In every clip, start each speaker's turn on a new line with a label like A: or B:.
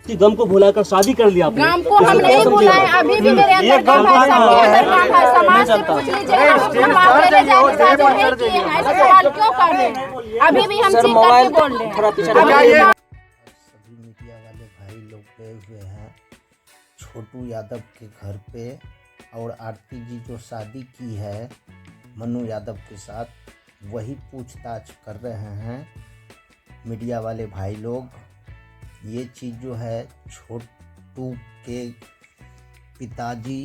A: कि गम को भुलाकर शादी कर लिया आपने।
B: गम को हम नहीं भुलाए, अभी भी मेरे अंदर गम है, सबके अंदर गम है। समाज से पूछ लीजिए, हम अकेले जाके शादी नहीं किए हैं, ऐसे सवाल क्यों कर रहे हैं? अभी भी हम चीख करके बोल रहे हैं।
C: सभी मीडिया वाले भाई लोग गए हुए हैं छोटू यादव के घर पे, और आरती जी जो शादी की है मनु यादव के साथ, वही पूछताछ कर रहे हैं मीडिया वाले भाई लोग। ये चीज़ जो है छोटू के पिताजी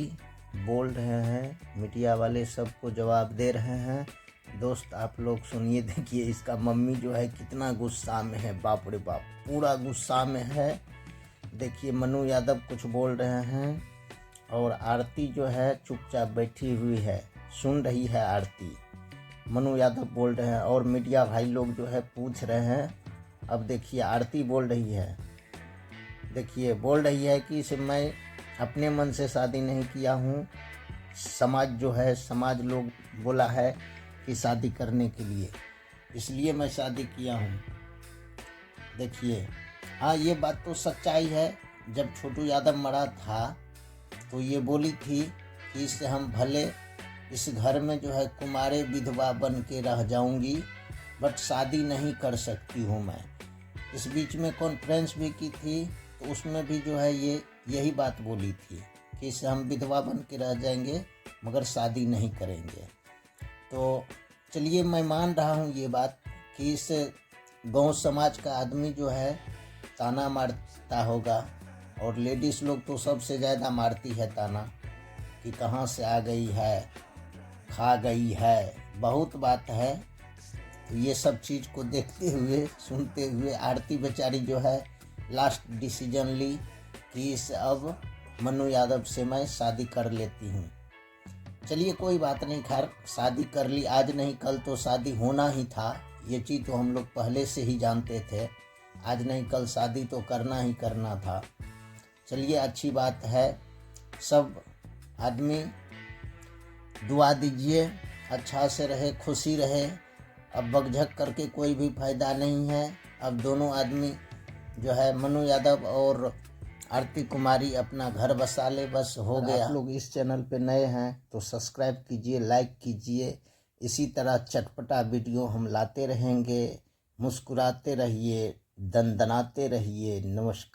C: बोल रहे हैं, मीडिया वाले सबको जवाब दे रहे हैं। दोस्त आप लोग सुनिए, देखिए इसका मम्मी जो है कितना गुस्सा में है, बाप रे बाप, पूरा गुस्सा में है। देखिए मनु यादव कुछ बोल रहे हैं और आरती जो है चुपचाप बैठी हुई है, सुन रही है आरती। मनु यादव बोल रहे हैं और मीडिया भाई लोग जो है पूछ रहे हैं। अब देखिए आरती बोल रही है, देखिए बोल रही है कि मैं अपने मन से शादी नहीं किया हूँ, समाज जो है, समाज लोग बोला है कि शादी करने के लिए, इसलिए मैं शादी किया हूँ। देखिए हाँ, ये बात तो सच्चाई है। जब छोटू यादव मरा था तो ये बोली थी कि इससे हम भले इस घर में जो है कुमारे विधवा बन के रह जाऊंगी, बट शादी नहीं कर सकती हूँ मैं। इस बीच में कॉन्फ्रेंस भी की थी तो उसमें भी जो है ये यही बात बोली थी कि इससे हम विधवा बन के रह जाएंगे मगर शादी नहीं करेंगे। तो चलिए मैं मान रहा हूँ ये बात कि इस गांव समाज का आदमी जो है ताना मारता होगा, और लेडीज़ लोग तो सबसे ज़्यादा मारती है ताना कि कहाँ से आ गई है, खा गई है, बहुत बात है। तो ये सब चीज़ को देखते हुए सुनते हुए आरती बेचारी जो है लास्ट डिसीजन ली कि इस अब मनु यादव से मैं शादी कर लेती हूँ। चलिए कोई बात नहीं, खैर शादी कर ली, आज नहीं कल तो शादी होना ही था। ये चीज़ तो हम लोग पहले से ही जानते थे, आज नहीं कल शादी तो करना ही करना था। चलिए अच्छी बात है, सब आदमी दुआ दीजिए, अच्छा से रहे, खुशी रहे। अब बकझक करके कोई भी फ़ायदा नहीं है। अब दोनों आदमी जो है मनु यादव और आरती कुमारी अपना घर बसा ले, बस हो गया। आप लोग इस चैनल पे नए हैं तो सब्सक्राइब कीजिए, लाइक कीजिए। इसी तरह चटपटा वीडियो हम लाते रहेंगे। मुस्कुराते रहिए, दनदनाते रहिए। नमस्कार।